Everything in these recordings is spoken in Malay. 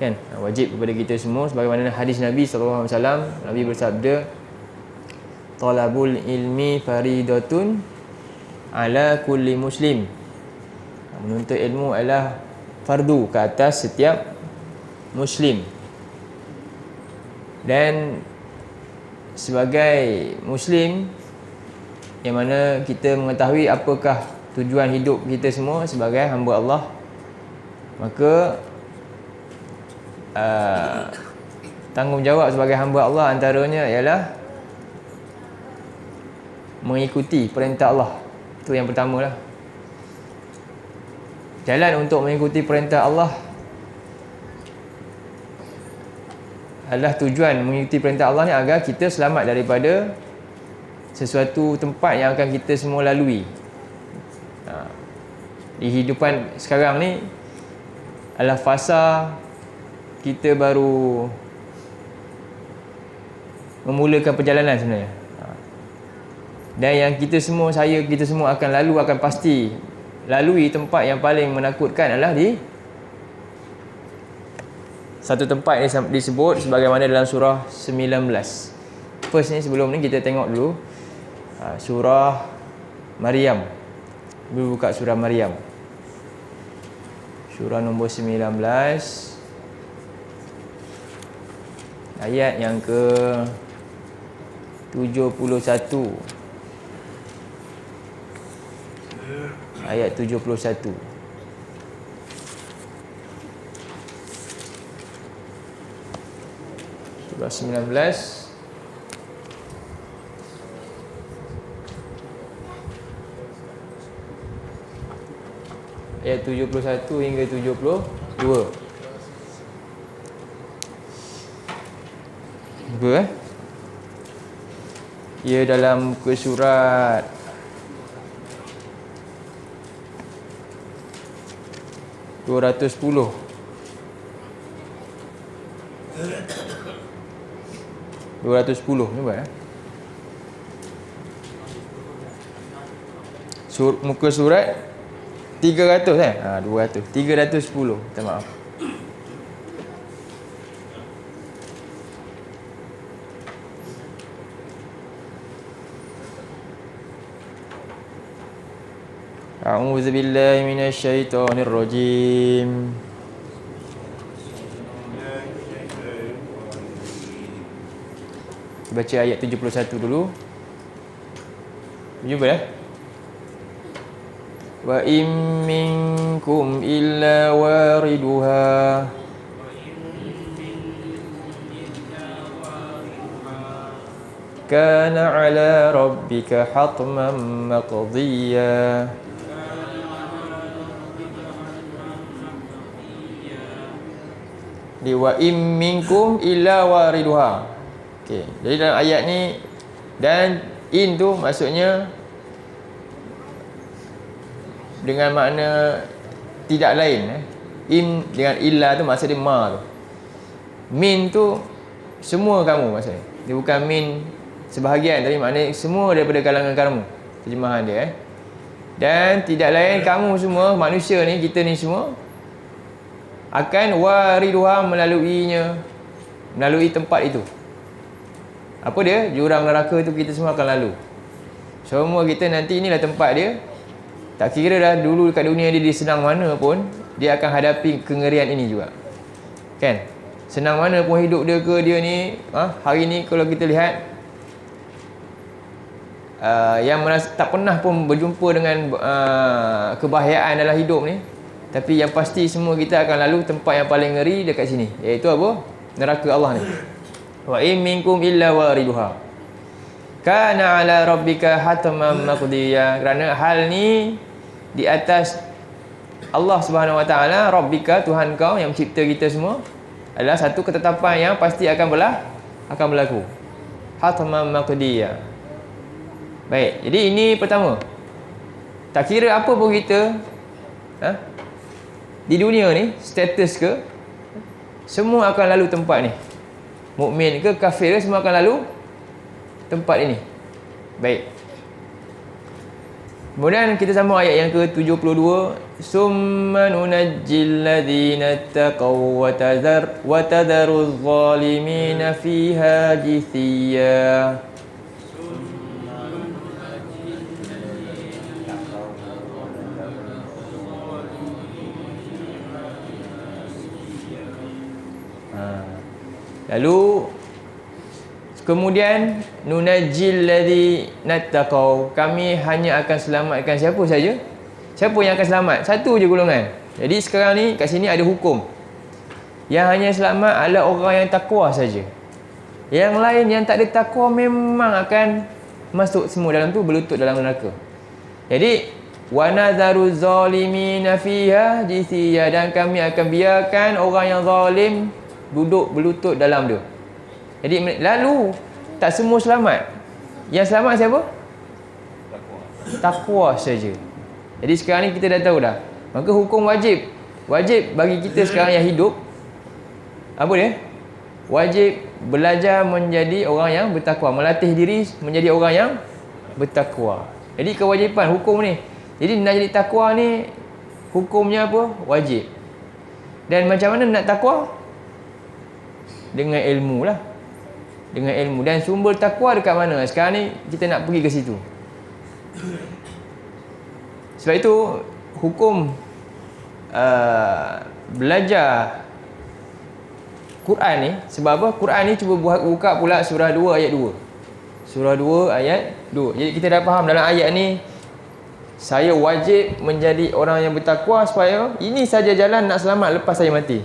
kan? Wajib kepada kita semua sebagaimana hadis Nabi sallallahu alaihi wasallam. Nabi bersabda, talabul ilmi faridatun ala kulli muslim. Menuntut ilmu adalah fardu ke atas setiap muslim. Dan sebagai muslim yang mana kita mengetahui apakah tujuan hidup kita semua sebagai hamba Allah, maka tanggungjawab sebagai hamba Allah antaranya ialah mengikuti perintah Allah. Itu yang pertama lah. Jalan untuk mengikuti perintah Allah adalah tujuan mengikuti perintah Allah ni agar kita selamat daripada sesuatu tempat yang akan kita semua lalui. Di hidupan sekarang ni adalah fasa kita baru memulakan perjalanan sebenarnya. Dan yang kita semua akan pasti lalui tempat yang paling menakutkan adalah di satu tempat yang disebut sebagaimana dalam surah 19. First ni, sebelum ni kita tengok dulu surah Maryam. Dulu buka surah Maryam, surah nombor 19, ayat yang ke 71. Ayat 71. Surah 19 ayat 71 hingga 72. Apa ia dalam muka surat 210. 210 ni apa muka surat 300 200 310, minta maaf. A'udzu billahi minasy syaithanir rajim. Baca ayat 71 dulu. Jumpa ya. Wa in minkum illa wariduha kana ala rabbika hatman maqdiya. Di wa in minkum illa wariduha. Okey, jadi dalam ayat ni, dan in tu maksudnya dengan makna tidak lain. In dengan illa tu maksud dia ma tu. Min tu semua kamu maksudnya. Dia bukan min sebahagian, tapi maknanya semua daripada kalangan kamu. Terjemahan dia. Dan tidak lain kamu semua manusia ni, kita ni semua akan wariduha, melalui tempat itu. Apa dia? Jurang neraka tu kita semua akan lalu. Semua kita nanti inilah tempat dia. Tak kira dah dulu dekat dunia dia senang mana pun, dia akan hadapi kengerian ini juga. Kan? Senang mana pun hidup dia ke, dia ni hari ni kalau kita lihat yang tak pernah pun berjumpa dengan kebahayaan dalam hidup ni, tapi yang pasti semua kita akan lalu tempat yang paling ngeri dekat sini, iaitu apa? Neraka Allah ni. Wa in minkum illa wariduha kana ala rabbika hatman maqdiya. Kerana hal ni di atas Allah Subhanahu wa taala, rabbika, Tuhan kau yang mencipta kita semua, adalah satu ketetapan yang pasti akan berlaku. Hatman maqdiya. Baik, jadi ini pertama. Tak kira apa pun kita di dunia ni, status ke, semua akan lalu tempat ni. Mukmin ke kafir ke, semua akan lalu tempat ini. Baik. Kemudian kita sambung ayat yang ke-72. Summa nunajjil ladzina taqaw wa tadharuz zalimina fiha jithiya. Lalu kemudian nunajjil ladzina taqaw, kami hanya akan selamatkan siapa saja? Siapa yang akan selamat? Satu je golongan. Jadi sekarang ni kat sini ada hukum. Yang hanya selamat adalah orang yang takwa saja. Yang lain yang tak ada takwa memang akan masuk semua dalam tu, berlutut dalam neraka. Jadi wa nadharu zalimina fiha jithiya, dan kami akan biarkan orang yang zalim duduk berlutut dalam dia. Jadi lalu tak semua selamat. Yang selamat siapa? Takwa saja. Jadi sekarang ni kita dah tahu dah. Maka hukum wajib bagi kita sekarang yang hidup, apa dia? Wajib belajar menjadi orang yang bertakwa, melatih diri menjadi orang yang bertakwa. Jadi kewajipan hukum ni. Jadi nak jadi takwa ni hukumnya apa? Wajib. Dan macam mana nak takwa? Dengan ilmu lah. Dengan ilmu. Dan sumber takwa dekat mana? Sekarang ni kita nak pergi ke situ. Sebab itu hukum belajar Quran ni, sebab apa? Quran ni cuba buka pula surah 2 ayat 2. Surah 2 ayat 2. Jadi kita dah faham dalam ayat ni, saya wajib menjadi orang yang bertakwa supaya ini saja jalan nak selamat lepas saya mati.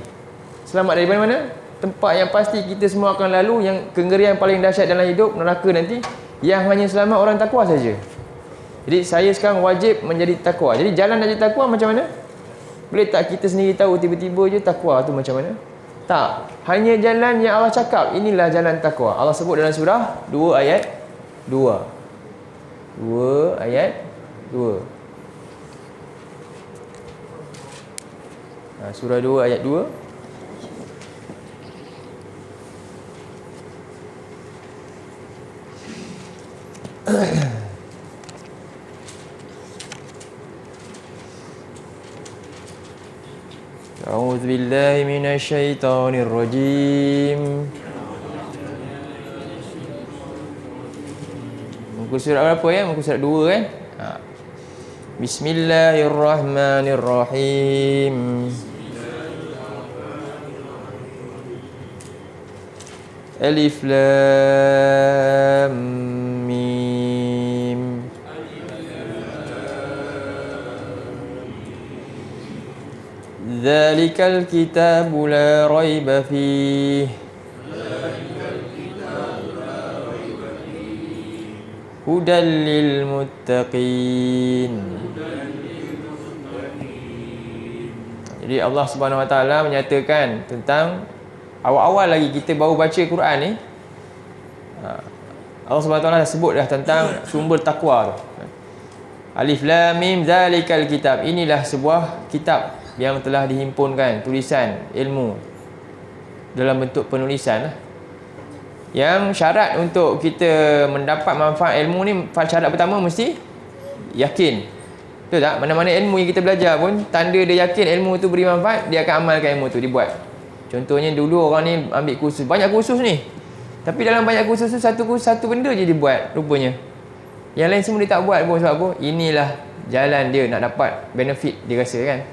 Selamat dari mana? Tempat yang pasti kita semua akan lalu, yang kengerian paling dahsyat dalam hidup, neraka nanti, yang hanya selamat orang takwa saja. Jadi saya sekarang wajib menjadi takwa. Jadi jalan nak jadi takwa macam mana? Boleh tak kita sendiri tahu tiba-tiba je takwa tu macam mana? Tak. Hanya jalan yang Allah cakap, inilah jalan takwa. Allah sebut dalam surah 2 ayat 2. 2 ayat 2. Surah 2 ayat 2. A'udzu billahi minasyaitonir rajim. Muka surat berapa ya? Muka surat 2 kan? Bismillahirrahmanirrahim. Alif Lam Mim. Dzalikal kitabu la raiba fihi hudan lil muttaqin. Jadi Allah Subhanahu Wa Taala menyatakan tentang awal-awal lagi kita baru baca Quran ni, Allah Subhanahu Wa Taala dah sebut dah tentang sumber takwa tu. Alif Lam Mim Dzalikal kitab, inilah sebuah kitab yang telah dihimpunkan tulisan ilmu dalam bentuk penulisan lah. Yang syarat untuk kita mendapat manfaat ilmu ni, syarat pertama mesti yakin. Betul tak? Mana-mana ilmu yang kita belajar pun, tanda dia yakin ilmu tu beri manfaat, dia akan amalkan ilmu tu, dibuat. Contohnya dulu orang ni ambil kursus, banyak kursus ni, tapi dalam banyak kursus tu satu benda je dia buat rupanya. Yang lain semua dia tak buat pun. Sebab apa? Inilah jalan dia nak dapat benefit, dia rasa kan.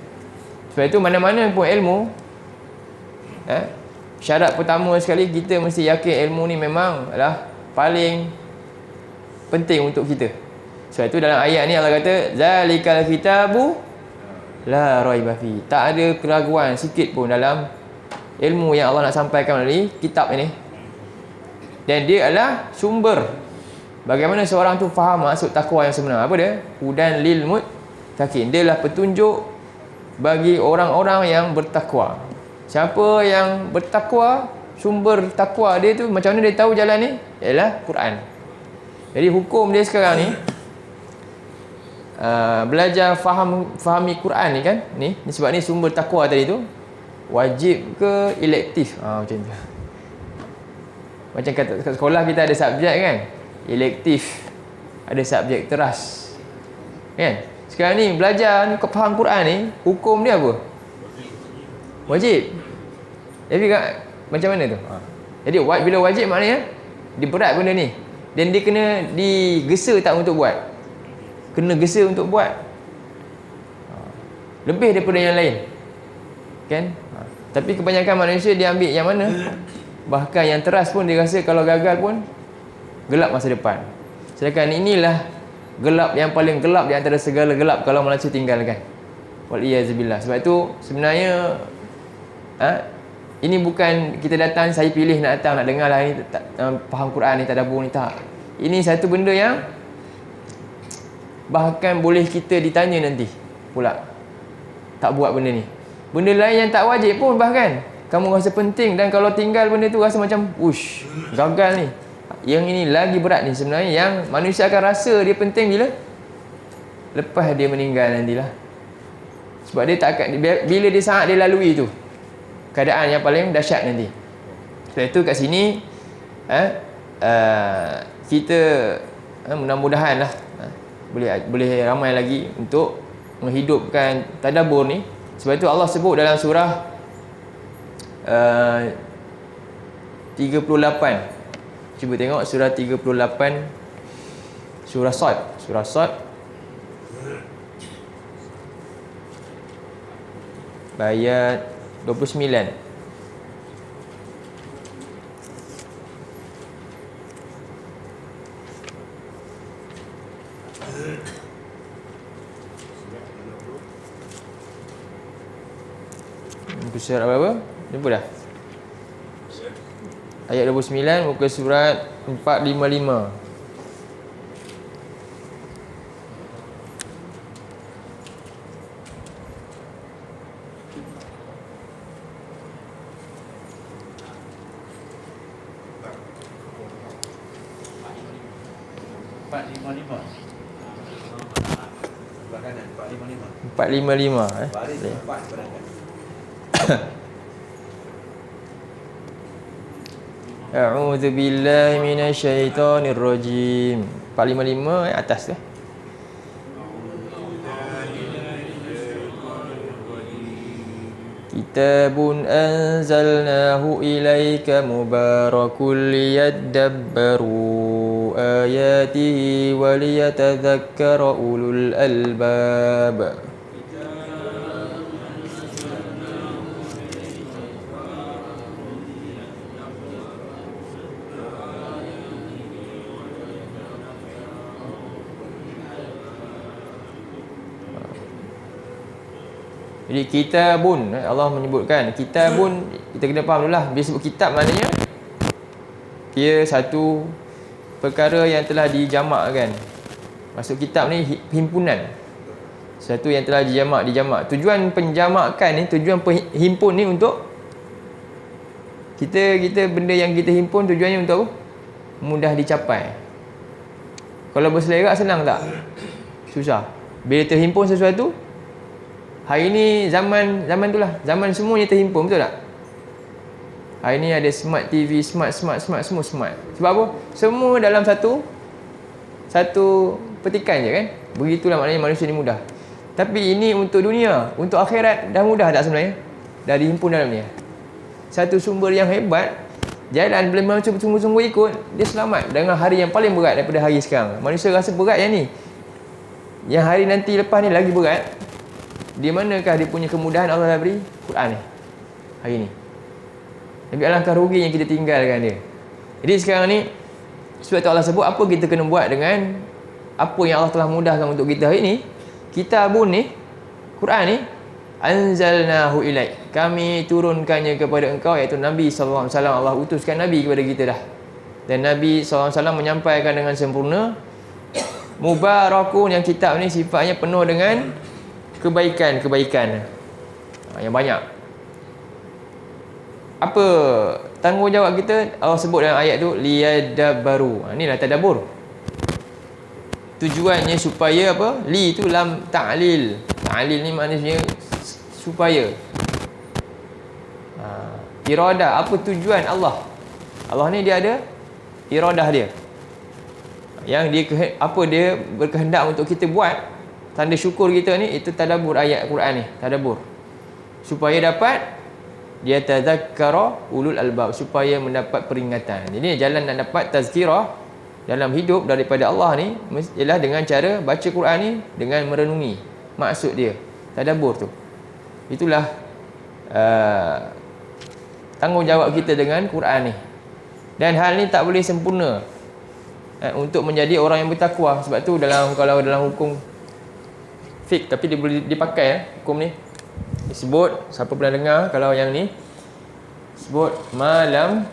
Sebab itu mana-mana pun ilmu, syarat pertama sekali kita mesti yakin ilmu ni memang adalah paling penting untuk kita. Sebab itu dalam ayat ni Allah kata zalikal kitabu la raiba fi. Tak ada keraguan sikit pun dalam ilmu yang Allah nak sampaikan melalui kitab ini. Dan dia adalah sumber bagaimana seorang tu faham maksud takwa yang sebenar. Apa dia? Hudan lil muttaqin. Dia adalah petunjuk bagi orang-orang yang bertakwa. Siapa yang bertakwa, sumber takwa dia tu, macam mana dia tahu jalan ni? Ialah Quran. Jadi hukum dia sekarang ni, belajar fahami Quran ni kan, ni sebab ni sumber takwa tadi tu wajib ke elektif? Macam tu. Macam kat sekolah kita ada subjek kan, elektif, ada subjek teras. Kan? Sekarang ni belajar ni, faham Quran ni, hukum dia apa? Wajib. Jadi macam mana tu? Jadi bila wajib maknanya dia berat benda ni. Dan dia kena digesa tak untuk buat? Kena gesa untuk buat. Lebih daripada yang lain. Kan? Tapi kebanyakan manusia dia ambil yang mana? Bahkan yang teras pun dia rasa kalau gagal pun gelap masa depan. Sedangkan inilah gelap yang paling gelap di antara segala gelap kalau manusia tinggalkan. Waliyazubillah. Sebab itu sebenarnya ini bukan kita datang, saya pilih nak datang nak dengar lah ni, faham Quran ni, tadabbur ni, tak. Ini satu benda yang bahkan boleh kita ditanya nanti pula tak buat benda ni. Benda lain yang tak wajib pun bahkan kamu rasa penting, dan kalau tinggal benda tu rasa macam ush, gagal ni. Yang ini lagi berat ni sebenarnya, yang manusia akan rasa dia penting bila lepas dia meninggal nantilah. Sebab dia tak akan, bila dia saat dia lalui tu keadaan yang paling dahsyat nanti. Sebab itu kat sini kita mudah-mudahan lah boleh ramai lagi untuk menghidupkan tadabbur ni. Sebab itu Allah sebut dalam surah 38. Cuba tengok surah 38, surah Sad ayat 29. Surat apa? Jumpa dah? Ayat 29 muka surat 455. Empat lima lima. A'udzu billahi minasyaitonir rajim. 455 atas tu. Kitabun anzalnahu ilaika mubarakun liyadabbaru ayatihi wa liyatadhakkara ulul albab. Jadi kitabun, Allah menyebutkan kitabun, kita kena faham dulu lah. Bila sebut kitab maknanya ia satu perkara yang telah dijamakkan. Maksud kitab ni himpunan, satu yang telah dijamak. Tujuan penjamakan ni, tujuan himpun ni untuk kita benda yang kita himpun tujuannya untuk mudah dicapai. Kalau berselerak senang tak? Susah. Bila terhimpun sesuatu, hari ni zaman tu lah, zaman semuanya terhimpun, betul tak? Hari ni ada smart TV, smart, semua smart. Sebab apa? Semua dalam satu petikan je kan. Begitulah maknanya manusia ni mudah. Tapi ini untuk dunia, untuk akhirat dah mudah tak sebenarnya? Dah dihimpun dalam ni. Satu sumber yang hebat, jalan bila manusia sungguh-sungguh ikut, dia selamat dengan hari yang paling berat daripada hari sekarang. Manusia rasa berat yang ni, yang hari nanti lepas ni lagi berat. Di manakah dia punya kemudahan Allah dah beri? Quran ni, hari ni. Tapi alangkah ruginya kita tinggalkan dia. Jadi sekarang ni, sebab tu Allah sebut apa kita kena buat dengan apa yang Allah telah mudahkan untuk kita hari ni. Kitabun ni, Quran ni, anzalnahu ilaik, kami turunkannya kepada engkau, iaitu Nabi SAW. Allah utuskan Nabi kepada kita dah. Dan Nabi SAW menyampaikan dengan sempurna. Mubarakun, yang kitab ni sifatnya penuh dengan kebaikan yang banyak. Apa tanggungjawab kita? Allah sebut dalam ayat tu liyadabbaru. Inilah tadabbur. Tujuannya supaya apa? Li tu lam ta'lil. Ta'lil ni maknanya supaya. Iradah, apa tujuan Allah? Allah ni dia ada iradah dia. Yang dia apa dia berkehendak untuk kita buat, tanda syukur kita ni, itu tadabbur ayat Quran ni, tadabbur. Supaya dapat dia tadzakkara ulul albab, supaya mendapat peringatan. Jadi jalan nak dapat tazkirah dalam hidup daripada Allah ni ialah dengan cara baca Quran ni, dengan merenungi maksud dia, tadabbur tu. Itulah tanggungjawab kita dengan Quran ni. Dan hal ni tak boleh sempurna untuk menjadi orang yang bertakwa. Sebab tu kalau dalam hukum fiqh, tapi dia boleh dipakai hukum ni. Disebut, siapa pernah dengar kalau yang ni, sebut mala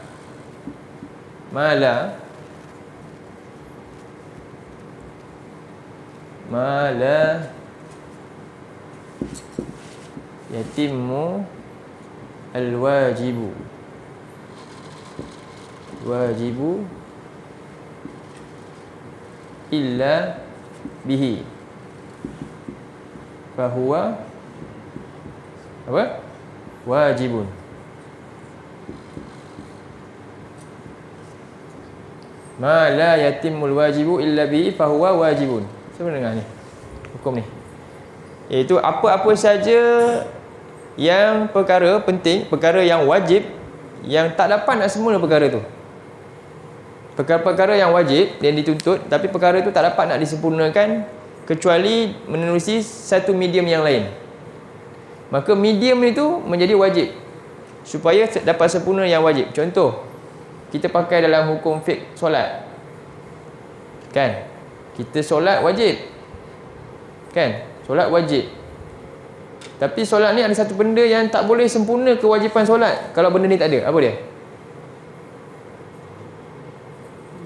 yatimmu al-wajibu illa bihi fahuwa apa? Wajibun. Ma la yatimmul wajibu illa bihi fahuwa wajibun. Siapa dengar ni? Hukum ni. Iaitu apa-apa saja yang perkara penting, perkara yang wajib, yang tak dapat nak semula perkara tu. Perkara-perkara yang wajib yang dituntut, tapi perkara tu tak dapat nak disempurnakan kecuali menerusi satu medium yang lain. Maka medium itu menjadi wajib supaya dapat sempurna yang wajib. Contoh, kita pakai dalam hukum fiqh solat, kan? Kita solat wajib, kan? Solat wajib. Tapi solat ni ada satu benda yang tak boleh sempurna kewajipan solat kalau benda ni tak ada. Apa dia?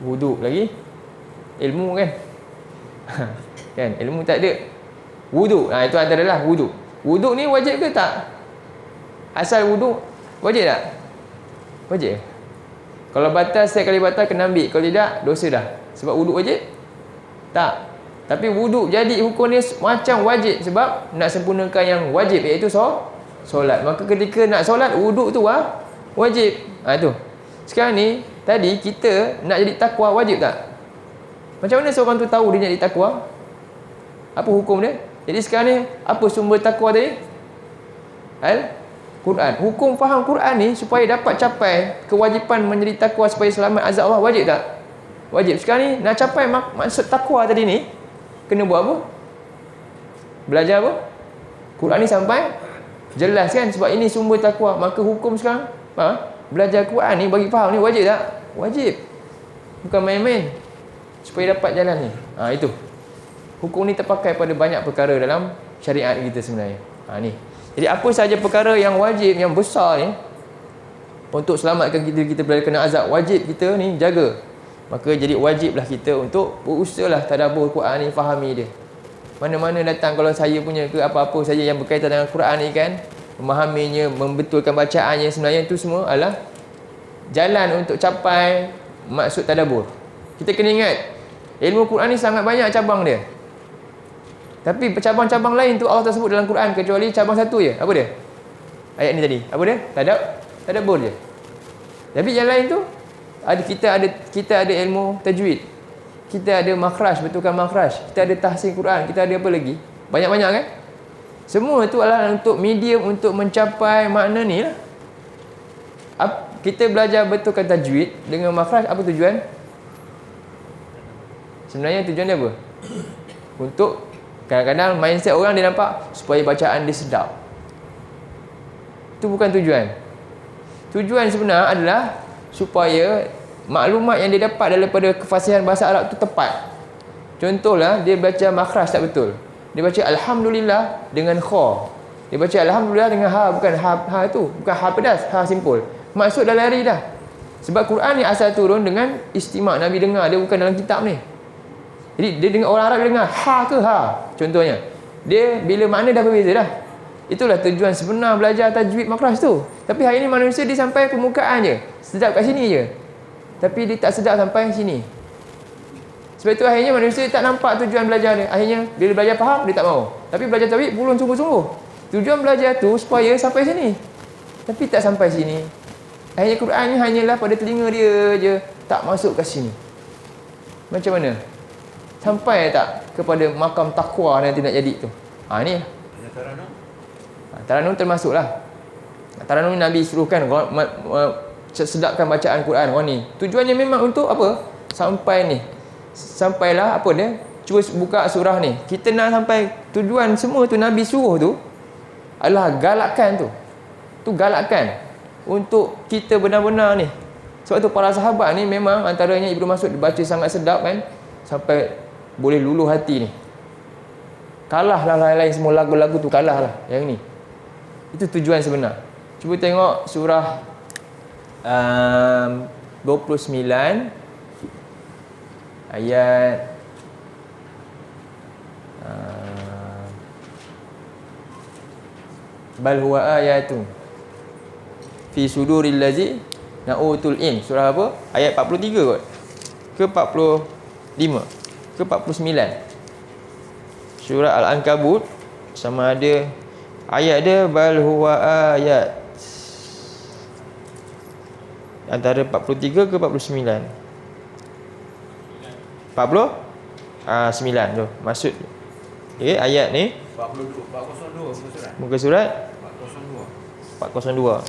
Wuduk lagi. Ilmu, kan? Kan? Ilmu tak ada. Wuduk. Itu antaralah wuduk. Wuduk ni wajib ke tak? Asal wuduk wajib tak? Wajib. Kalau batal, setiap kali batal kena ambil. Kalau tidak, dosa dah. Sebab wuduk wajib? Tak. Tapi wuduk jadi hukum ni macam wajib sebab nak sempurnakan yang wajib, iaitu solat. Maka ketika nak solat, wuduk tu wajib. Tu. Sekarang ni, tadi kita nak jadi takwa wajib tak? Macam mana seorang tu tahu dia nak jadi takwa? Apa hukum dia? Jadi sekarang ni, apa sumber takwa tadi? Al-Quran. Hukum faham Quran ni supaya dapat capai kewajipan menjadi takwa supaya selamat azab Allah, wajib tak? Wajib. Sekarang ni, nak capai maksud takwa tadi ni, kena buat apa? Belajar apa? Quran ni sampai jelas, kan? Sebab ini sumber takwa. Maka hukum sekarang, belajar Quran ni bagi faham ni wajib tak? Wajib. Bukan main-main. Supaya dapat jalan ni. Itu. Hukum ni terpakai pada banyak perkara dalam syariat kita sebenarnya. Ni. Jadi apa sahaja perkara yang wajib, yang besar ni, untuk selamatkan kita berada kena azab, wajib kita ni jaga. Maka jadi wajiblah kita untuk berusahalah tadabbur Quran ni, fahami dia. Mana-mana datang, kalau saya punya ke apa-apa saja yang berkaitan dengan Quran ni, kan, memahaminya, membetulkan bacaannya, sebenarnya itu semua adalah jalan untuk capai maksud tadabbur. Kita kena ingat, ilmu Quran ni sangat banyak cabang dia. Tapi cabang-cabang lain tu Allah tak sebut dalam Quran kecuali cabang satu je. Apa dia? Ayat ni tadi. Apa dia? Tadabbur je. Tapi yang lain tu kita ada ilmu tajwid. Kita ada makhraj, betulkan makhraj. Kita ada tahsin Quran. Kita ada apa lagi? Banyak-banyak, kan? Semua tu adalah untuk medium untuk mencapai makna ni lah. Kita belajar betulkan tajwid dengan makhraj, apa tujuan? Sebenarnya tujuan dia apa? Untuk kadang-kadang mindset orang dia nampak supaya bacaan dia sedap. Itu bukan tujuan. Tujuan sebenar adalah supaya maklumat yang dia dapat daripada kefasihan bahasa Arab tu tepat. Contohlah, dia baca makhraj tak betul. Dia baca Alhamdulillah dengan kha. Dia baca Alhamdulillah dengan ha, bukan ha tu. Bukan ha pedas, ha simpul. Maksud dah lari dah. Sebab Quran ni asal turun dengan istimak, Nabi dengar. Dia bukan dalam kitab ni. Jadi dia dengar, orang Arab dia dengar ha ke ha, contohnya. Dia bila makna dah berbeza dah. Itulah tujuan sebenar belajar tajwid makhraj tu. Tapi hari ni manusia dia sampai permukaan je. Sedap kat sini je. Tapi dia tak sedap sampai sini. Sebab itu akhirnya manusia tak nampak tujuan belajar dia. Akhirnya bila belajar faham, dia tak mau. Tapi belajar tajwid pulun sungguh-sungguh. Tujuan belajar tu supaya sampai sini. Tapi tak sampai sini. Akhirnya Quran ni hanyalah pada telinga dia je, tak masuk ke sini. Macam mana? Sampai tak kepada makam takwa nanti nak jadi tu. Ni Taranum termasuklah. Taranum Nabi suruhkan sedapkan bacaan Quran ni. Tujuannya memang untuk apa? Sampailah apa dia? Cuba buka surah ni. Kita nak sampai tujuan semua tu Nabi suruh tu adalah galakkan tu. Tu galakkan untuk kita benar-benar ni. Sebab tu para sahabat ni memang antaranya Ibnu Mas'ud dibaca sangat sedap kan, sampai boleh luluh hati ni. Kalahlah lain-lain semua lagu-lagu tu, kalahlah yang ni. Itu tujuan sebenar. Cuba tengok surah 29 ayat bal huwa ayatun fi suduril ladzi na'utul ilm. Surah apa? Ayat 43 kot. Ke 45 ke 49. Surah Al-Ankabut sama ada ayat dia bal huwa ayat antara 43 ke 49. 9 tu maksud. Okey, ayat ni 402 muka surat 402.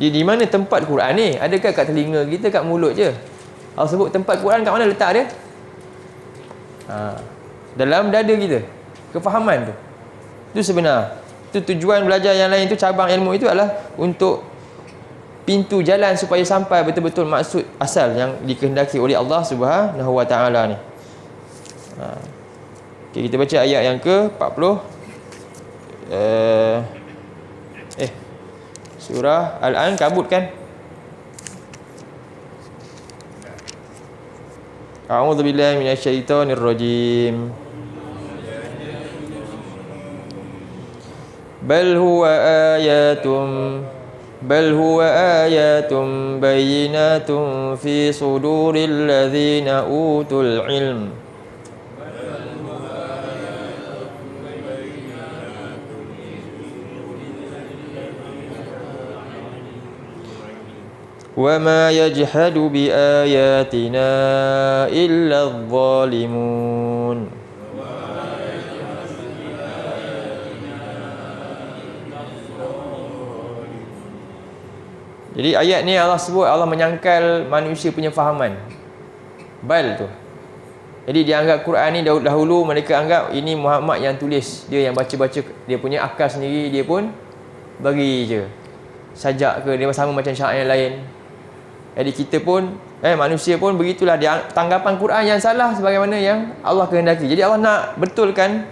Di mana tempat Quran ni? Adakah kat telinga kita, kat mulut je? Allah sebut tempat Quran kat mana letak dia? Dalam dada kita. Kefahaman tu. Itu sebenar. Itu tujuan belajar yang lain tu, cabang ilmu itu adalah untuk pintu jalan supaya sampai betul-betul maksud asal yang dikehendaki oleh Allah Subhanahu Wa Taala ni. Okay, kita baca ayat yang ke 40 surah Al-Ankabut kan. A'udzubillahi minasyaitonirrajim. Bal huwa ayatun bayyinatun fi suduril ladzina utul ilm. وَمَا يَجْحَدُ بِآيَاتِنَا إِلَّا الظَّالِمُونَ. Jadi ayat ni Allah sebut Allah menyangkal manusia punya fahaman. Bal tu. Jadi dia anggap Quran ni dahulu mereka anggap ini Muhammad yang tulis, dia yang baca-baca, dia punya akal sendiri dia pun bagi je. Sajak ke dia sama macam syair yang lain. Jadi kita pun manusia pun begitulah, dia tanggapan Quran yang salah sebagaimana yang Allah kehendaki. Jadi Allah nak betulkan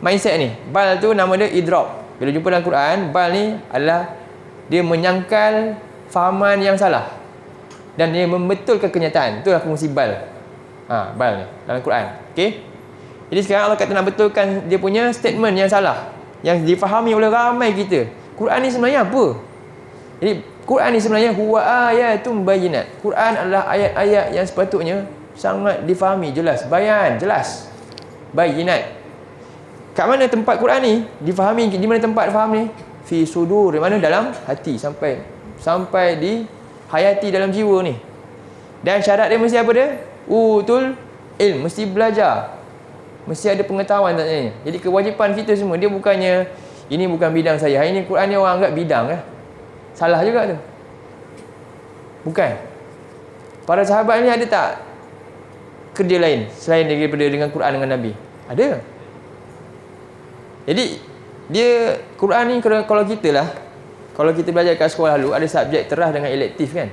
mindset ni. Bal tu nama dia idrab. Bila jumpa dalam Quran, bal ni adalah dia menyangkal fahaman yang salah dan dia membetulkan kenyataan. Itulah fungsi bal. Bal ni dalam Quran. Okey. Jadi sekarang Allah kata nak betulkan dia punya statement yang salah yang difahami oleh ramai kita. Quran ni sebenarnya apa? Jadi Quran ni sebenarnya huwa ayatun bayyinat. Quran adalah ayat-ayat yang sepatutnya sangat difahami, jelas, bayan, jelas. Bayyinat. Kat mana tempat Quran ni difahami? Di mana tempat faham ni? Fi sudur, di mana? Dalam hati, sampai di hayati dalam jiwa ni. Dan syarat dia mesti apa dia? Utul ilm, mesti belajar. Mesti ada pengetahuan tanya. Jadi kewajipan kita semua, dia bukannya ini bukan bidang saya. Hari ni Quran ni orang anggap bidang lah. Salah juga tu. Bukan. Para sahabat ni ada tak kerja lain selain daripada dengan Quran dengan Nabi? Ada. Jadi dia Quran ni kalau kita lah, kalau kita belajar kat sekolah dulu ada subjek terah dengan elektif kan.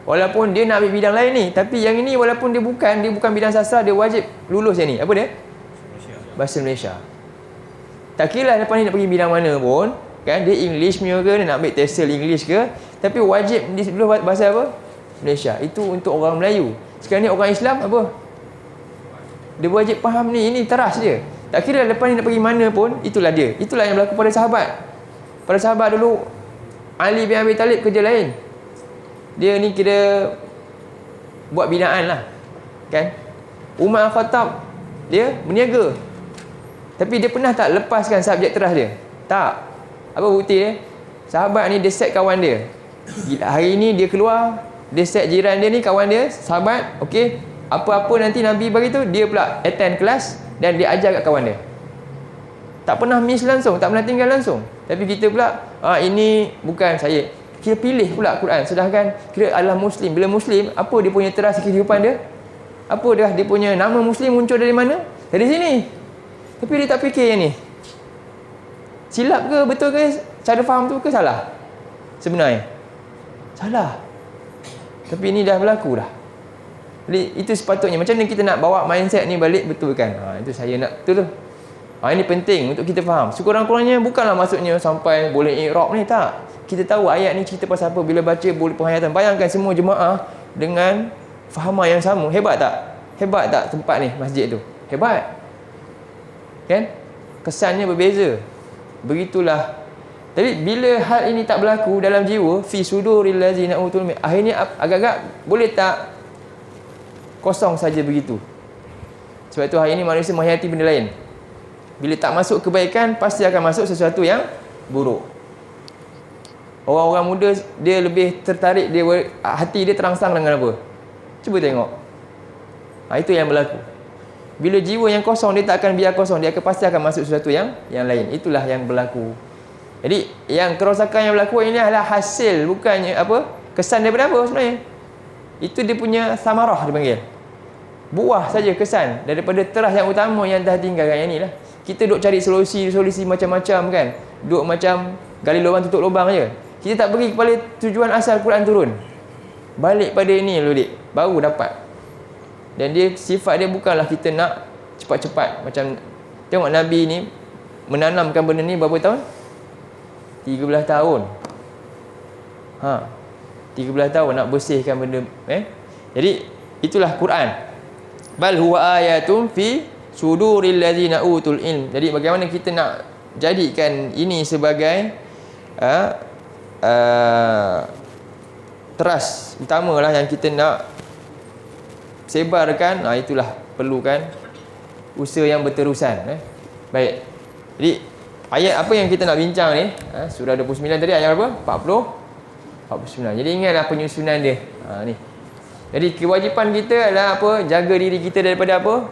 Walaupun dia nak ambil bidang lain ni, tapi yang ini walaupun dia bukan bidang sastra, dia wajib lulus yang ni. Apa dia? Bahasa Malaysia. Tak kira lah lepas ni nak pergi bidang mana pun, kan, dia English punya ke, dia nak ambil TESOL English ke, tapi wajib dulu bahasa apa? Malaysia. Itu untuk orang Melayu. Sekarang ni orang Islam apa? Dia wajib faham ni, ini teras dia. Tak kira lepas ni nak pergi mana pun, itulah dia. Itulah yang berlaku pada sahabat. Pada sahabat dulu, Ali bin Abi Talib kerja lain. Dia ni kira buat binaan lah, kan. Umar Khattab, dia berniaga. Tapi dia pernah tak lepaskan subjek teras dia? Tak. Apa bukti dia? Sahabat ni dia set kawan dia. Hari ni dia keluar, Dia set jiran dia ni, kawan dia, sahabat, okey, apa-apa nanti Nabi bagi tu, dia pula attend kelas dan dia ajar kat kawan dia. Tak pernah miss langsung, tak pernah tinggal langsung. Tapi kita pula, ini bukan saya. Kita pilih pula Quran, sedangkan kita adalah Muslim. Bila Muslim, apa dia punya teras kehidupan dia? Apa dia punya nama Muslim muncul dari mana? Dari sini. Tapi dia tak fikir yang ni. Silap ke, betul ke, cara faham tu ke salah? Sebenarnya salah. Tapi ini dah berlaku dah. Jadi itu sepatutnya. Macam mana kita nak bawa mindset ni balik betulkan? Itu saya nak betul tu. Ini penting untuk kita faham. Sekurang-kurangnya bukanlah maksudnya sampai boleh i'rab ni, tak. Kita tahu ayat ni cerita pasal apa, bila baca boleh penghayatan. Bayangkan semua jemaah dengan fahaman yang sama. Hebat tak? Hebat tak tempat ni, masjid tu? Hebat. Kan? Kesannya berbeza. Begitulah. Tapi bila hal ini tak berlaku dalam jiwa, fi suduril ladzina utul ilm, akhirnya agak-agak boleh tak kosong saja begitu. Sebab itu hari ini manusia menghayati benda lain. Bila tak masuk kebaikan, pasti akan masuk sesuatu yang buruk. Orang-orang muda, dia lebih tertarik, hati dia terangsang dengan apa? Cuba tengok. Itu yang berlaku. Bila jiwa yang kosong, dia tak akan biar kosong, dia pasti akan masuk sesuatu yang lain. Itulah yang berlaku. Jadi yang kerosakan yang berlaku ini adalah hasil, bukannya apa? Kesan daripada apa sebenarnya? Itu dia punya samarah dipanggil. Buah saja kesan daripada terah yang utama yang dah tinggalkan. Yang ni lah. Kita duk cari solusi macam-macam kan. Duk macam gali lubang tutup lubang je. Kita tak pergi kepada tujuan asal Quran turun. Balik pada ini dulu dik, baru dapat. Dan dia sifat dia bukanlah kita nak cepat-cepat. Macam tengok Nabi ni menanamkan benda ni berapa tahun? 13 tahun. 13 tahun nak bersihkan benda. Jadi itulah Quran. Bal huwa ayatun fi suduril ladzina utul ilm. Jadi bagaimana kita nak jadikan ini sebagai teras utamalah yang kita nak sebarkan. Itulah perlukan usaha yang berterusan. Baik. Jadi ayat apa yang kita nak bincang ni, surah 29 tadi, ayat apa? 49. Jadi ingatlah penyusunan dia. Ni. Jadi kewajipan kita adalah apa? Jaga diri kita daripada apa?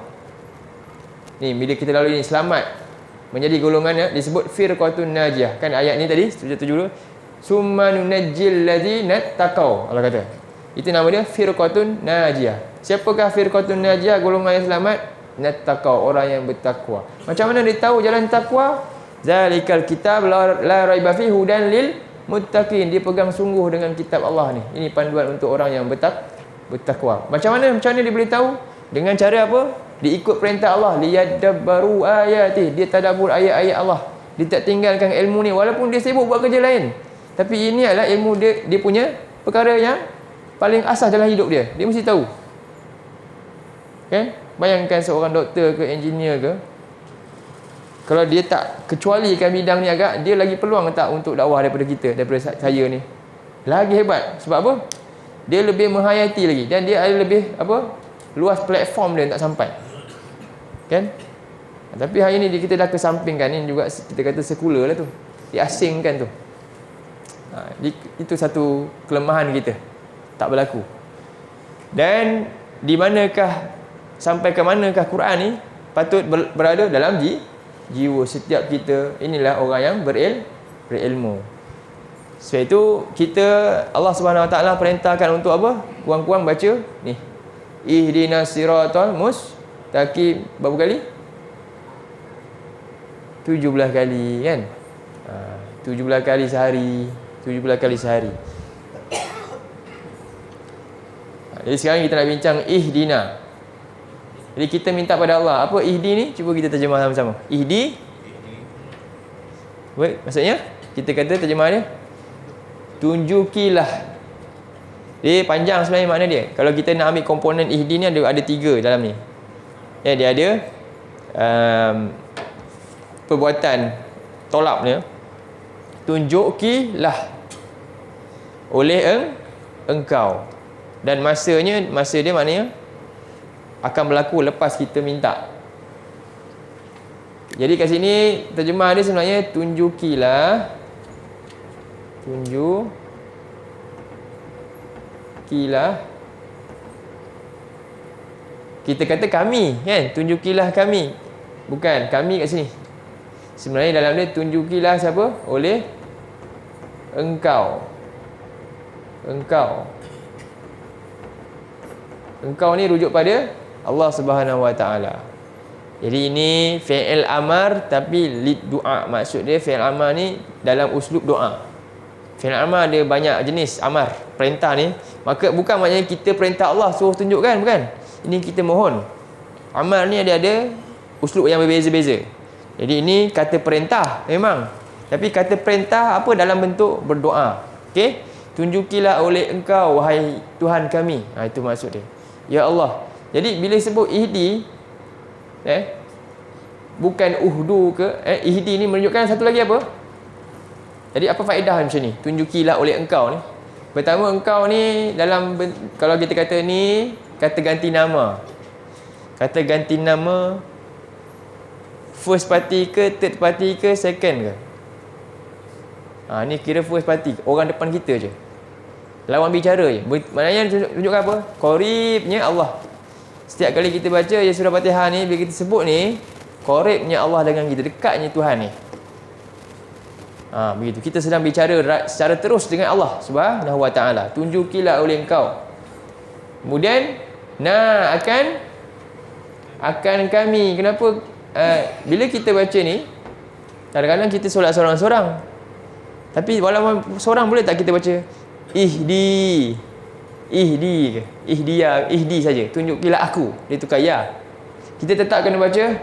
Ni, bila kita lalui ni, selamat menjadi golongan disebut firqatun najiyah. Kan ayat ni tadi, 70. Summa nunajjil ladzina taqaw. Allah kata. Itu nama dia firqatun najiyah. Siapakah firqatun najiyah? Golongan yang selamat, nattaqaw, orang yang bertakwa. Macam mana dia tahu jalan takwa? Zalikal kitab la raiba fihi hudan lil muttaqin. Dia pegang sungguh dengan kitab Allah ni. Ini panduan untuk orang yang bertakwa. Macam mana dia boleh tahu? Dengan cara apa? Dia ikut perintah Allah, liyadabbaru ayati. Dia tadabbur ayat-ayat Allah. Dia tak tinggalkan ilmu ni walaupun dia sibuk buat kerja lain. Tapi ini adalah ilmu dia punya perkara yang paling asas dalam hidup dia. Dia mesti tahu. Kan? Bayangkan seorang doktor ke engineer ke, kalau dia tak kecualikan bidang ni agak, dia lagi peluang tak untuk dakwah daripada kita, daripada saya ni. Lagi hebat. Sebab apa? Dia lebih menghayati lagi. Dan dia ada lebih luas platform dia tak sampai. Kan? Tapi hari ni kita dah kesampingkan. Ini juga kita kata sekular lah tu. Diasingkan tu. Itu satu kelemahan kita. Tak berlaku. Dan di manakah, sampai ke manakah Quran ni patut berada dalam jiwa setiap kita. Inilah orang yang berilmu. Sebab itu kita, Allah Subhanahu Wa Taala perintahkan untuk apa? Kurang-kurang baca ni, ihdinas siratal mustaqim. Berapa kali? 17 kali kan? 17 kali sehari. 17 kali sehari. Jadi sekarang kita nak bincang ihdina. Jadi kita minta pada Allah. Apa ihdi ni? Cuba kita terjemah sama-sama. Ihdi. Baik, maksudnya kita kata terjemah dia, tunjukilah. Dia panjang sebenarnya makna dia. Kalau kita nak ambil komponen ihdi ni ada 3 dalam ni. Ya, dia ada perbuatan tolak dia. Tunjukilah oleh engkau. Dan masa dia maknanya akan berlaku lepas kita minta. Jadi kat sini terjemah dia sebenarnya tunjukilah. tunjukilah. Kita kata kami kan, tunjukilah kami. Bukan kami kat sini. Sebenarnya dalam dia tunjukilah siapa? Oleh engkau. Engkau ni rujuk pada Allah Subhanahu Wa Taala. Jadi ini fi'il amar tapi lid doa. Maksud dia fi'il amar ni dalam uslub doa. Fi'il amar ada banyak jenis amar, perintah ni. Maka bukan maknanya kita perintah Allah suruh tunjukkan, bukan. Ini kita mohon. Amar ni ada uslub yang berbeza-beza. Jadi ini kata perintah memang. Tapi kata perintah apa dalam bentuk berdoa. Okey? Tunjukilah oleh engkau wahai Tuhan kami. Itu maksud dia. Ya Allah. Jadi bila sebut ihdi bukan uhdu ke ihdi ni menunjukkan satu lagi apa? Jadi apa faedah macam ni? Tunjukilah oleh engkau ni. Pertama engkau ni dalam kalau kita kata ni kata ganti nama. Kata ganti nama first party ke, third party ke, second ke? Ni kira first party, orang depan kita je. Lawan bicara je. Maknanya tunjukkan apa? Qaribnya Allah. Setiap kali kita baca ya surah Fatihah ni, bila kita sebut ni, qaribnya Allah dengan kita, dekatnya Tuhan ni. Begitu. Kita sedang bicara secara terus dengan Allah Subhanahu Wa Taala. Tunjukilah oleh engkau. Kemudian akan kami. Kenapa bila kita baca ni kadang-kadang kita solat seorang-seorang. Tapi walaupun seorang boleh tak kita baca ihdi ke ihdi saja, tunjukilah aku, dia tukar ya. Kita tetap kena baca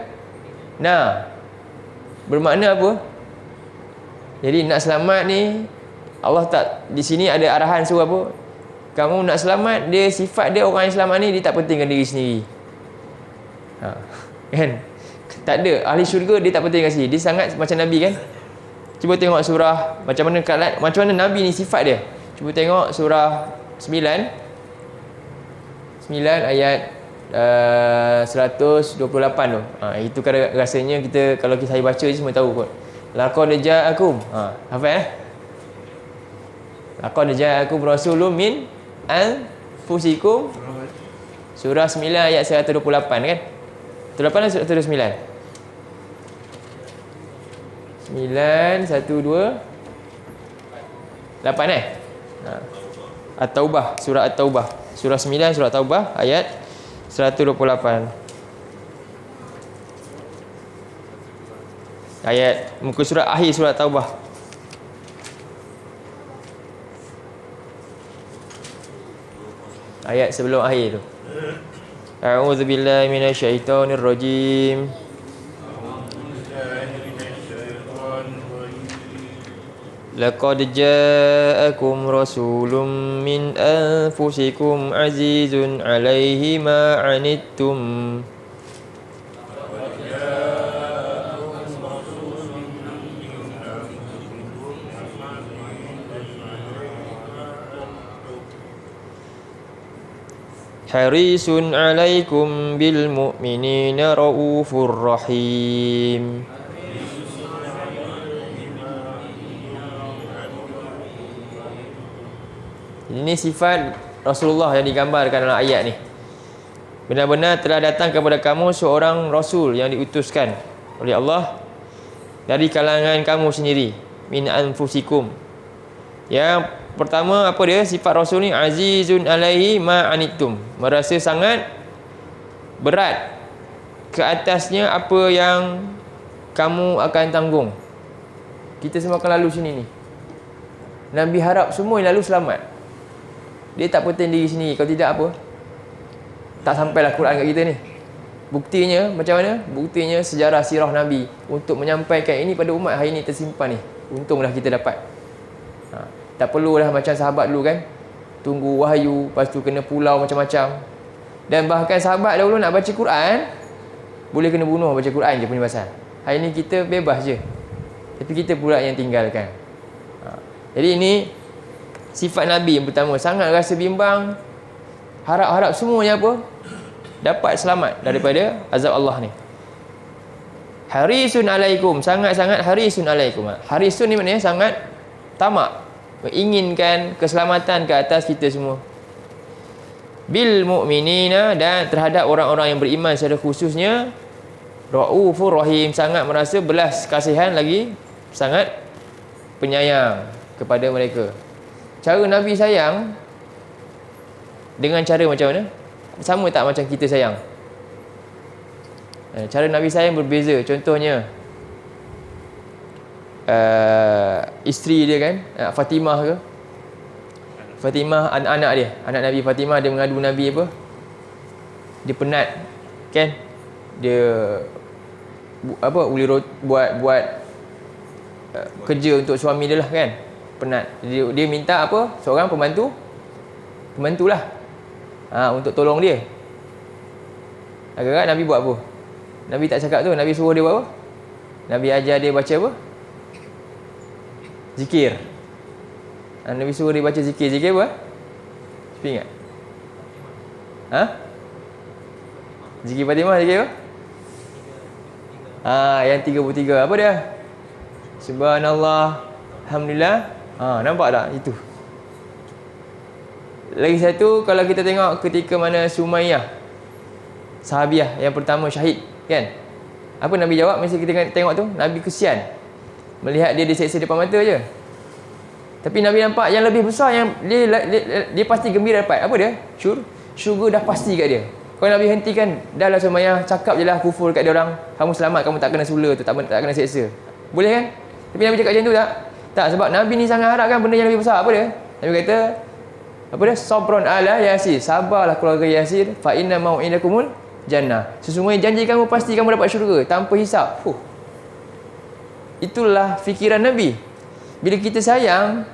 bermakna apa? Jadi nak selamat ni Allah tak di sini ada arahan suruh apa? Kamu nak selamat, dia sifat dia orang yang selamat ni dia tak pentingkan diri sendiri. Kan? Tak ada. Ahli syurga dia tak pentingkan sendiri. Dia sangat macam Nabi kan? Cuba tengok surah macam mana Nabi ni sifat dia. Cuba tengok surah 9 ayat 128 tu. Itu rasanya kita kalau saya baca je semua tahu kot. Laqad ja'akum. Hafal laqad ja'akum rasulun min anfusikum. Surah 9 ayat 128 kan? 128 atau 129? 9, 1, 2 8 At-Taubah, surah At-Taubah. Surah 9 surah At-Taubah ayat 128. Ayat muka surat akhir surah At-Taubah. Ayat sebelum akhir tu. A'udzubillahi minasyaitonirrajim. Laqad ja'akum rasulun min anfusikum azizun 'alaihi ma 'anittum harisun 'alaikum bil mu'minina raufur rahim. Ini sifat Rasulullah yang digambarkan dalam ayat ni. Benar-benar telah datang kepada kamu seorang Rasul yang diutuskan oleh Allah dari kalangan kamu sendiri. Min anfusikum. Yang pertama apa dia? Sifat Rasul ni azizun alaihi ma anittum. Merasa sangat berat ke atasnya apa yang kamu akan tanggung. Kita semua akan lalu sini ni. Nabi harap semua yang lalu selamat. Dia tak penting diri sendiri. Kalau tidak apa? Tak sampailah Quran kat kita ni. Buktinya macam mana? Buktinya sejarah sirah Nabi untuk menyampaikan ini pada umat hari ini tersimpan ni. Untunglah kita dapat. Tak perlulah macam sahabat dulu kan. Tunggu wahyu, lepas tu kena pulau macam-macam. Dan bahkan sahabat dahulu nak baca Quran, boleh kena bunuh baca Quran je punya pasal. Hari ni kita bebas je. Tapi kita pula yang tinggalkan. Jadi ini sifat Nabi yang pertama, sangat rasa bimbang, harap-harap semuanya apa? Dapat selamat daripada azab Allah ni. Harisun alaikum, sangat-sangat harisun alaikum. Harisun ni maknanya sangat tamak, menginginkan keselamatan ke atas kita semua. bil mu'minina, dan terhadap orang-orang yang beriman secara khususnya, raufur rahim, sangat merasa belas kasihan lagi sangat penyayang kepada mereka. Cara Nabi sayang dengan cara macam mana? Sama tak macam kita sayang? Cara Nabi sayang berbeza. Contohnya isteri dia kan, Fatimah ke, Fatimah anak dia, anak Nabi Fatimah, dia mengadu Nabi apa, dia penat kan, dia buat kerja untuk suami dia lah kan, penat, dia minta apa, seorang pembantu lah, untuk tolong dia. Agak-agak Nabi buat apa? Nabi tak cakap tu, Nabi suruh dia buat apa? Nabi ajar dia baca apa? Zikir. Nabi suruh dia baca zikir. Zikir apa? Siapa ingat? Zikir Fatimah, zikir apa? Yang 33. Apa dia? Subhanallah, Alhamdulillah. Nampak tak? Itu. Lagi satu, kalau kita tengok ketika mana Sumayyah, sahabiah yang pertama syahid kan, apa Nabi jawab masa kita tengok tu? Nabi kesian melihat dia diseksa depan mata je. Tapi Nabi nampak yang lebih besar, yang dia pasti gembira dapat. Apa dia? Syurga dah pasti kat dia. Kalau Nabi hentikan, dah lah Sumayyah, cakap je lah kufur kat dia orang, kamu selamat, kamu tak kena sula tu, tak kena seksa. Boleh kan? Tapi Nabi cakap macam tu tak? Tak, sebab Nabi ni sangat harapkan benda yang lebih besar. Apa dia? Nabi kata, apa dia? Sabron ala Yasir, sabarlah keluarga Yasir, fa inna mau'idakumul jannah. Sesungguhnya janji kamu pasti kamu dapat syurga tanpa hisap. Itulah fikiran Nabi. Bila kita sayang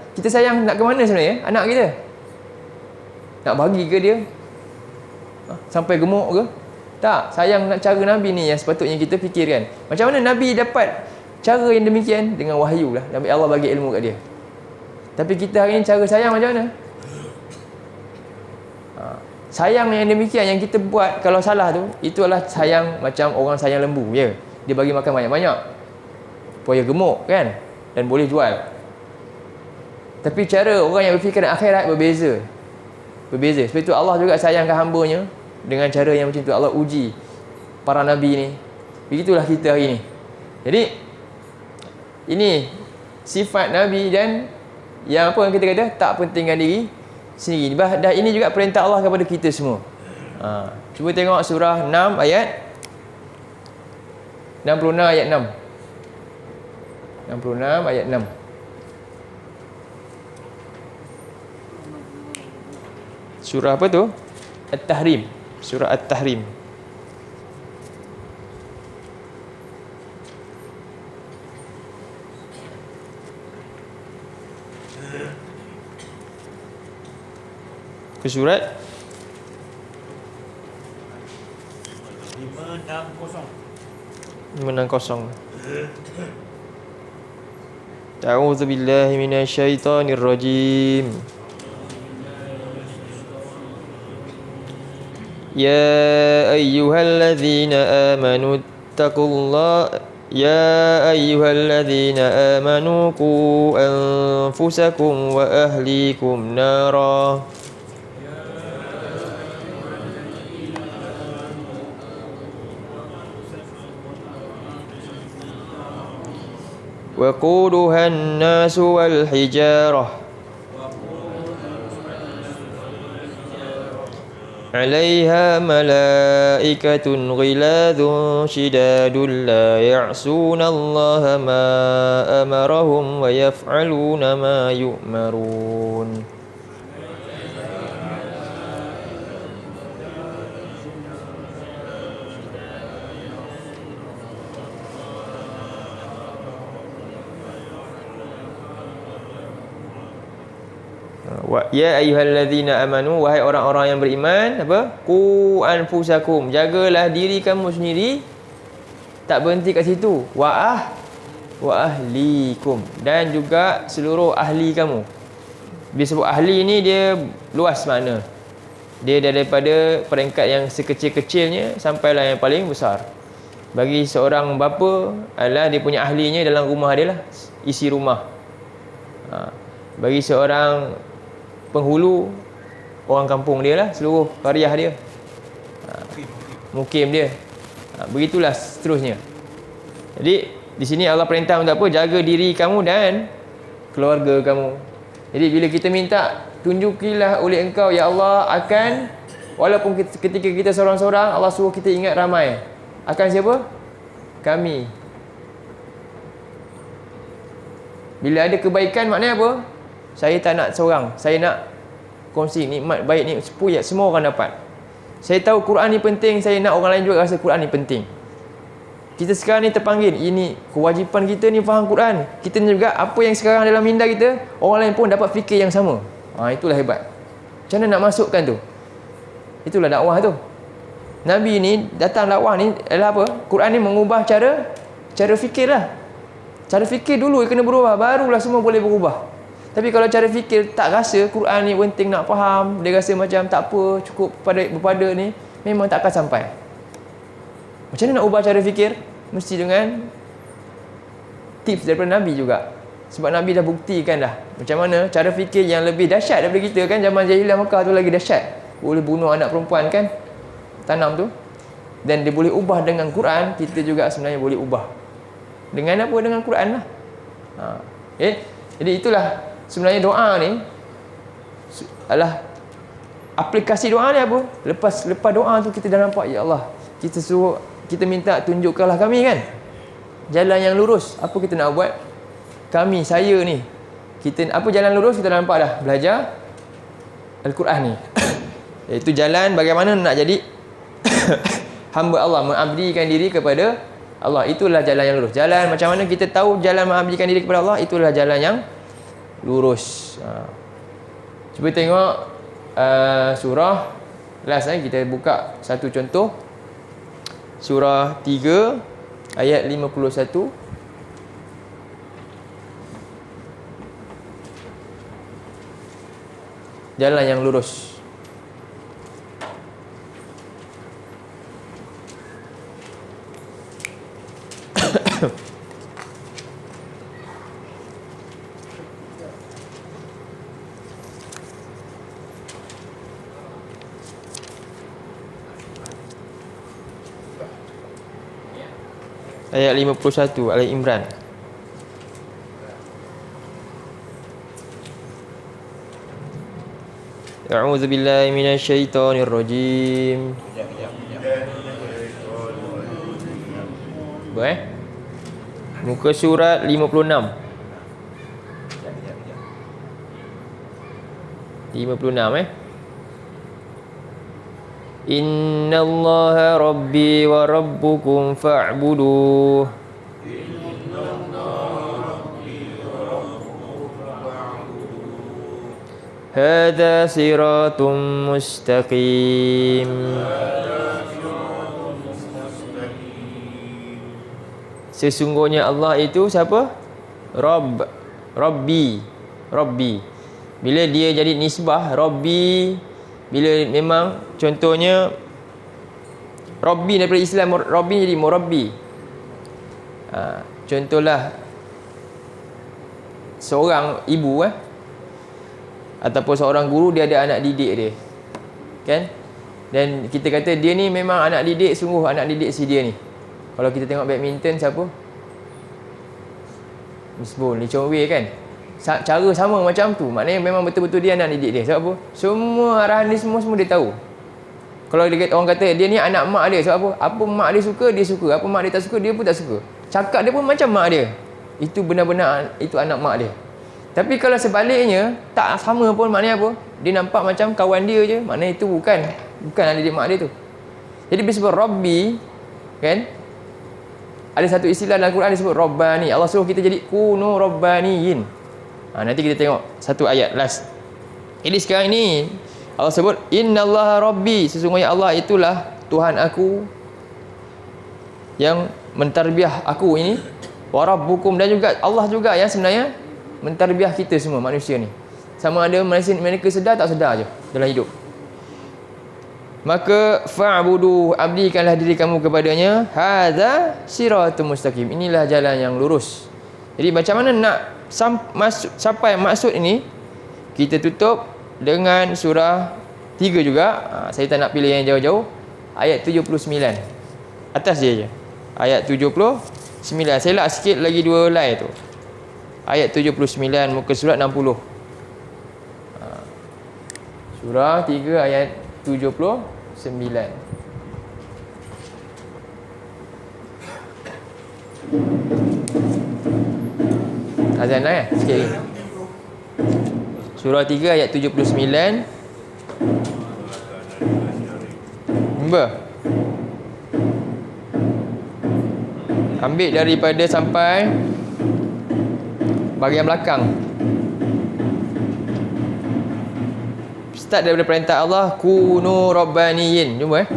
nak ke mana sebenarnya? Anak kita nak bagi ke dia sampai gemuk ke? Tak, sayang nak cara Nabi ni yang sepatutnya kita fikirkan. Macam mana Nabi dapat cara yang demikian? Dengan wahyu lah. Nabi Allah bagi ilmu kat dia. Tapi kita hari ni cara sayang macam mana? Sayang yang demikian yang kita buat kalau salah tu, itu adalah sayang macam orang sayang lembu ya. Dia bagi makan banyak-banyak supaya gemuk kan, dan boleh jual. Tapi cara orang yang berfikir akhirat berbeza. Sebab itu Allah juga sayangkan hamba-Nya dengan cara yang macam tu. Allah uji para nabi ni. Begitulah kita hari ni. Jadi ini sifat Nabi, dan yang apa yang kita kata, tak pentingkan diri sendiri. Dan ini juga perintah Allah kepada kita semua. Cuba tengok surah 6 ayat 66 ayat 6. 66 ayat 6. Surah apa tu? At-Tahrim. Surah At-Tahrim. Ke surat 560. A'udzu billahi minasyaitonir rajim. Ya ayyuhalladzina amanu taqullaha ya ayyuhalladzina amanu qu anfusakum wa ahlikum nara. وقودها الناس والحجارة عليها ملائكة غلاظ شداد لا يعصون الله ما أمرهم ويفعلون ما يؤمرون. Ya ayyuhalladzina amanu, wahai orang-orang yang beriman, apa? Qu anfusakum, jagalah diri kamu sendiri. Tak berhenti kat situ. Wa ahlikum, dan juga seluruh ahli kamu. Bila sebut ahli ni dia luas makna. Dia daripada peringkat yang sekecil-kecilnya sampailah yang paling besar. Bagi seorang bapa adalah dia punya ahlinya dalam rumah dia lah, isi rumah. Bagi seorang penghulu, orang kampung dia lah, seluruh qaryah dia, mukim dia. Begitulah seterusnya. Jadi di sini Allah perintah untuk apa? Jaga diri kamu dan keluarga kamu. Jadi bila kita minta, tunjukilah oleh engkau ya Allah akan, walaupun ketika kita seorang-seorang, Allah suruh kita ingat ramai. Akan siapa? Kami. Bila ada kebaikan, maknanya apa? Saya tak nak seorang, saya nak kongsi nikmat baik ni semua orang dapat. Saya tahu Quran ni penting, saya nak orang lain juga rasa Quran ni penting. Kita sekarang ni terpanggil, ini kewajipan kita ni faham Quran. Kita ni juga apa yang sekarang dalam minda kita, orang lain pun dapat fikir yang sama. Itulah hebat. Macam mana nak masukkan tu? Itulah dakwah tu. Nabi ni datang dakwah ni adalah apa? Quran ni mengubah cara fikir lah. Cara fikir dulu kena berubah, barulah semua boleh berubah. Tapi kalau cara fikir tak rasa Quran ni penting nak faham, dia rasa macam tak apa, cukup berpada ni, memang tak akan sampai. Macam mana nak ubah cara fikir? Mesti dengan tips daripada Nabi juga. Sebab Nabi dah buktikan dah macam mana cara fikir yang lebih dahsyat daripada kita kan. Zaman Jahiliah Makkah tu lagi dahsyat. Boleh bunuh anak perempuan kan, tanam tu. Dan dia boleh ubah dengan Quran. Kita juga sebenarnya boleh ubah dengan apa? Dengan Quran lah. Jadi itulah sebenarnya doa ni adalah aplikasi doa ni apa? Lepas doa tu kita dah nampak, ya Allah, kita minta tunjukkanlah kami kan jalan yang lurus. Apa kita nak buat? Saya ni, kita apa jalan lurus kita dah nampak dah, belajar Al-Quran ni. Iaitu jalan bagaimana nak jadi hamba Allah, mengabdikan diri kepada Allah. Itulah jalan yang lurus. Jalan macam mana kita tahu jalan mengabdikan diri kepada Allah? Itulah jalan yang lurus. Cuba tengok surah last kita buka satu contoh. Surah 3 ayat 51. Jalan yang lurus. Ayat 51 Ali Imran. A'udzu billahi minasyaitonir rajim. Muka surat 56. 56 Innallaha rabbi wa rabbukum fa'buduh. Hadza siratum mustaqim. Sesungguhnya Allah itu siapa? Rabbi. Bila dia jadi nisbah Rabbi, bila memang contohnya Rabbi daripada Islam, Rabbi jadi Murabbi. Contohlah seorang ibu ataupun seorang guru, dia ada anak didik dia kan, dan kita kata dia ni memang anak didik, sungguh anak didik si dia ni. Kalau kita tengok badminton, siapa? Misbah, Lee Chong Wei kan, cara sama macam tu. Maknanya memang betul-betul dia anak didik dia. Sebab apa? Semua arahan dia semua dia tahu. Kalau orang kata dia ni anak mak dia, sebab apa? Apa mak dia suka, dia suka. Apa mak dia tak suka, dia pun tak suka. Cakap dia pun macam mak dia. Itu benar-benar itu anak mak dia. Tapi kalau sebaliknya, tak sama pun, maknanya apa? Dia nampak macam kawan dia je. Maknanya itu bukan anak didik mak dia tu. Jadi bila sebut Rabbi kan, ada satu istilah dalam Quran disebut Rabbani. Allah suruh kita jadi kunu Rabbaniyin. Nanti kita tengok satu ayat last. Jadi sekarang ini Allah sebut innallaha rabbi, sesungguhnya Allah itulah Tuhan aku yang mentarbiah aku ini, wa rabbukum, dan juga Allah juga yang sebenarnya mentarbiah kita semua manusia ni. Sama ada mereka sedar tak sedar je dalam hidup. Maka fa'budu, abdikanlah diri kamu kepadanya. Hadza siratul mustaqim, inilah jalan yang lurus. Jadi macam mana nak sampai maksud ini? Kita tutup dengan surah 3 juga. Saya tak nak pilih yang jauh-jauh. Ayat 79. Atas dia je. Ayat 79. Saya lah sikit lagi 2 line tu. Ayat 79 muka surat 60. Surah 3 ayat 79. Azan lah sikit lagi. Surah 3 ayat 79. Ambil daripada sampai bahagian belakang. Start daripada perintah Allah, kunu rabbaniyin. Jumpa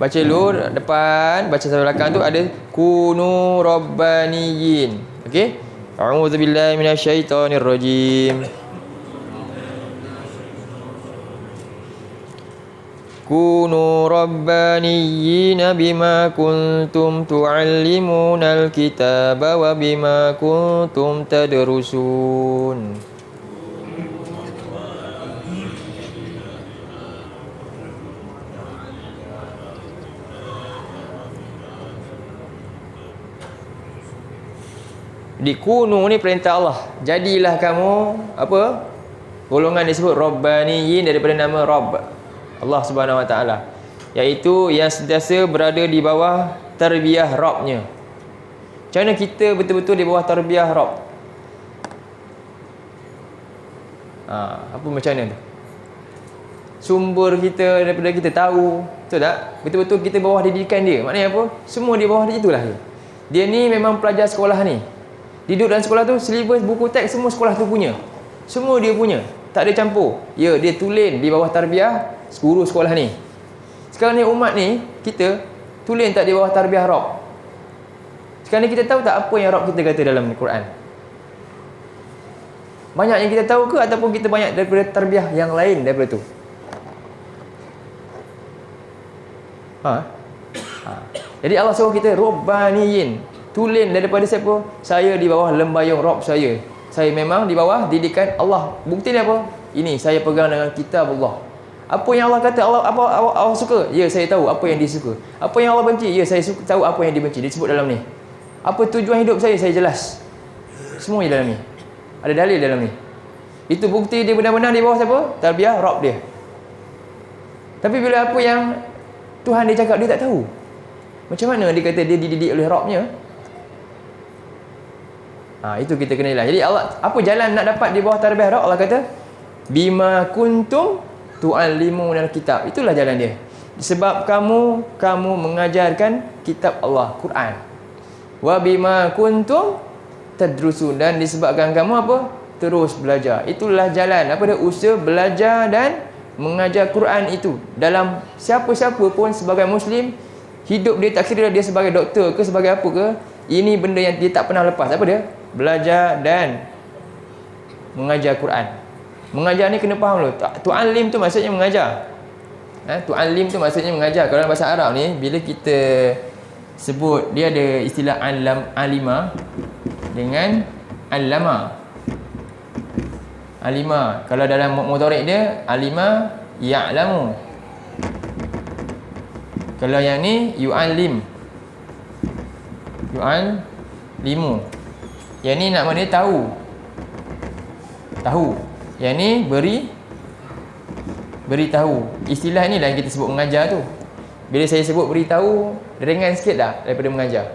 baca dulu depan, baca sampai belakang tu ada kunu rabbaniyin. Okey? A'udzubillahi minasyaitonirrajim. Kunu rabbaniyina bima kuntum tu'allimunal kitaba wa bima kuntum tadrusun. Di kunu ni perintah Allah. Jadilah kamu apa? Golongan disebut rabbaniyin daripada nama Rabb, Allah Subhanahu Wa Taala, iaitu yang sentiasa berada di bawah tarbiyah Rabbnya. Macam mana kita betul-betul di bawah tarbiyah Rabb? Apa macam mana tu? Sumber kita daripada kita tahu, betul tak? Betul-betul kita bawah didikan dia. Maknanya apa? Semua di bawah dia, itulah dia. Dia ni memang pelajar sekolah ni. Duduk dalam sekolah tu, silibus, buku teks semua sekolah tu punya. Semua dia punya. Tak ada campur. Ya, dia tulen di bawah tarbiyah guru sekolah ni. Sekarang ni umat ni, kita tulen tak di bawah tarbiyah Rabb. Sekarang ni kita tahu tak apa yang Rabb kita kata dalam Al-Quran? Banyak yang kita tahu ke ataupun kita banyak daripada tarbiyah yang lain daripada tu? Jadi Allah suruh kita rabbaniyin, tulen daripada siapa? Saya di bawah lembayung Rabb saya. Saya memang di bawah didikan Allah. Bukti ni apa? Ini saya pegang dengan kitab Allah. Apa yang Allah kata, Allah suka, ya saya tahu apa yang dia suka. Apa yang Allah benci, ya saya tahu apa yang dia benci. Dia sebut dalam ni. Apa tujuan hidup saya jelas. Semua di dalam ni. Ada dalil dalam ni. Itu bukti dia benar-benar di bawah siapa? Tarbiyah Rabb dia. Tapi bila apa yang Tuhan dia cakap, dia tak tahu. Macam mana dia kata dia dididik oleh Rabbnya? Itu kita kena hilang. Jadi Allah, apa jalan nak dapat di bawah tarbiyah Rabb? Allah kata, bima kuntum tu'allimunal kitab. Itulah jalan dia. Sebab kamu mengajarkan kitab Allah, Quran. Wa bima kuntum tadrusun, dan disebabkan kamu apa? Terus belajar. Itulah jalan apa dia? Usaha belajar dan mengajar Quran itu. Dalam siapa-siapa pun sebagai Muslim, hidup dia tak kira dia sebagai doktor ke sebagai apa ke, ini benda yang dia tak pernah lepas. Apa dia? Belajar dan mengajar Quran. Mengajar ni kena faham dulu. Tu'allim tu maksudnya mengajar. Tu'allim tu maksudnya mengajar. Kalau dalam bahasa Arab ni, bila kita sebut, dia ada istilah alima dengan allama. Alima, kalau dalam mudhari' dia alima ya'lamu. Kalau yang ni yu'allim, yu'allimu. Yang ni nama dia tahu. Yang ni beritahu. Istilah ni lah yang kita sebut mengajar tu. Bila saya sebut beritahu, ringan sikit dah daripada mengajar.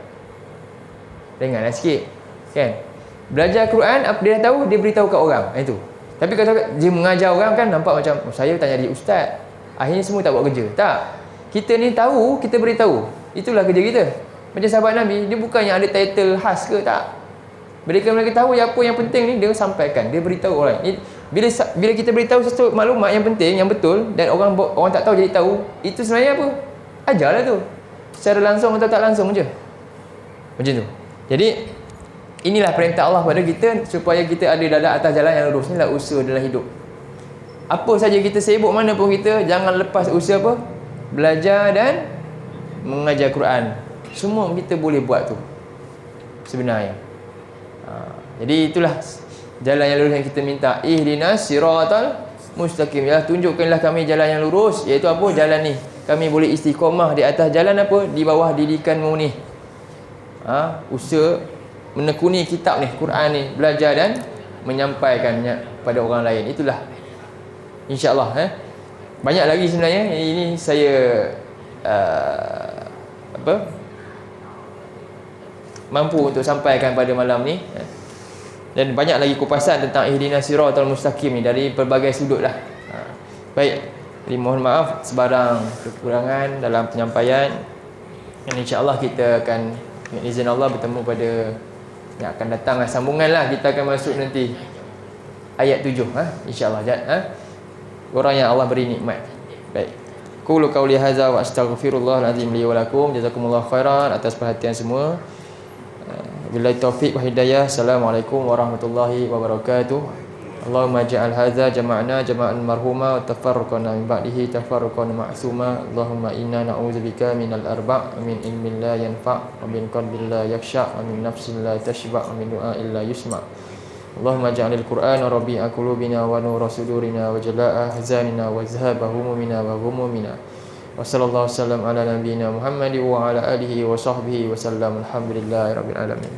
Ringan lah sikit, kan? Belajar Quran, apa dia dah tahu, dia beritahu kat orang. Itu. Tapi kalau dia mengajar orang kan nampak macam saya tak jadi ustaz, akhirnya semua tak buat kerja. Tak. Kita ni tahu, kita beritahu. Itulah kerja kita. Macam sahabat Nabi, dia bukan yang ada title khas ke, tak. Mereka tahu apa yang penting ni, dia sampaikan, dia beritahu orang. Bila kita beritahu sesuatu maklumat yang penting, yang betul, dan orang tak tahu jadi tahu, itu sebenarnya apa? Ajarlah tu. Secara langsung atau tak langsung je. Macam tu. Jadi inilah perintah Allah pada kita supaya kita ada dalam atas jalan yang lurus. Inilah usaha dalam hidup. Apa saja kita sibuk mana pun kita, jangan lepas usaha apa? Belajar dan mengajar Quran. Semua kita boleh buat tu sebenarnya. Jadi itulah jalan yang lurus yang kita minta. Ihdinas siratal mustaqim. Ya, tunjukkanlah kami jalan yang lurus, iaitu apa? Jalan ni. Kami boleh istiqamah di atas jalan apa? Di bawah didikanmu ni. Usaha menekuni kitab ni, Quran ni, belajar dan menyampaikannya pada orang lain. Itulah insya-Allah. Banyak lagi sebenarnya. Ini saya mampu untuk sampaikan pada malam ni. Dan banyak lagi kupasan tentang ihdinas siratal mustaqim ni dari pelbagai sudut lah. Baik, jadi mohon maaf sebarang kekurangan dalam penyampaian. Dan insya-Allah kita akan dengan izin Allah bertemu pada yang akan datang lah. Sambungan lah, kita akan masuk nanti ayat 7 insya-Allah. Orang yang Allah beri nikmat. Baik. Qulu qauli hadza wa astaghfirullahal azim li wa lakum. Jazakumullahu khairan atas perhatian semua. Billahi taufiq wa hidayah. Assalamualaikum warahmatullahi wabarakatuh. Allahumma ja'al hadza jama'na jama'an marhuma wa tafarraqna min ba'dihi tafarruqan ma'suma. Allahumma inna na'udzubika minal arba' min ilmin la yanfa' wa min qalbin la yakhsha' wa min nafsin la tashba' wa min du'a'in la yusma'. Allahumma ja'alil Qur'ana rabi'a qulubina wa nura sudurina wa jala'a ahzanina wa zahaba humumina wa ghumumina. Wa sallallahu wasallam ala nabiyyina Muhammad wa ala alihi wa sahbihi wa sallam. Alhamdulillahirabbil alamin.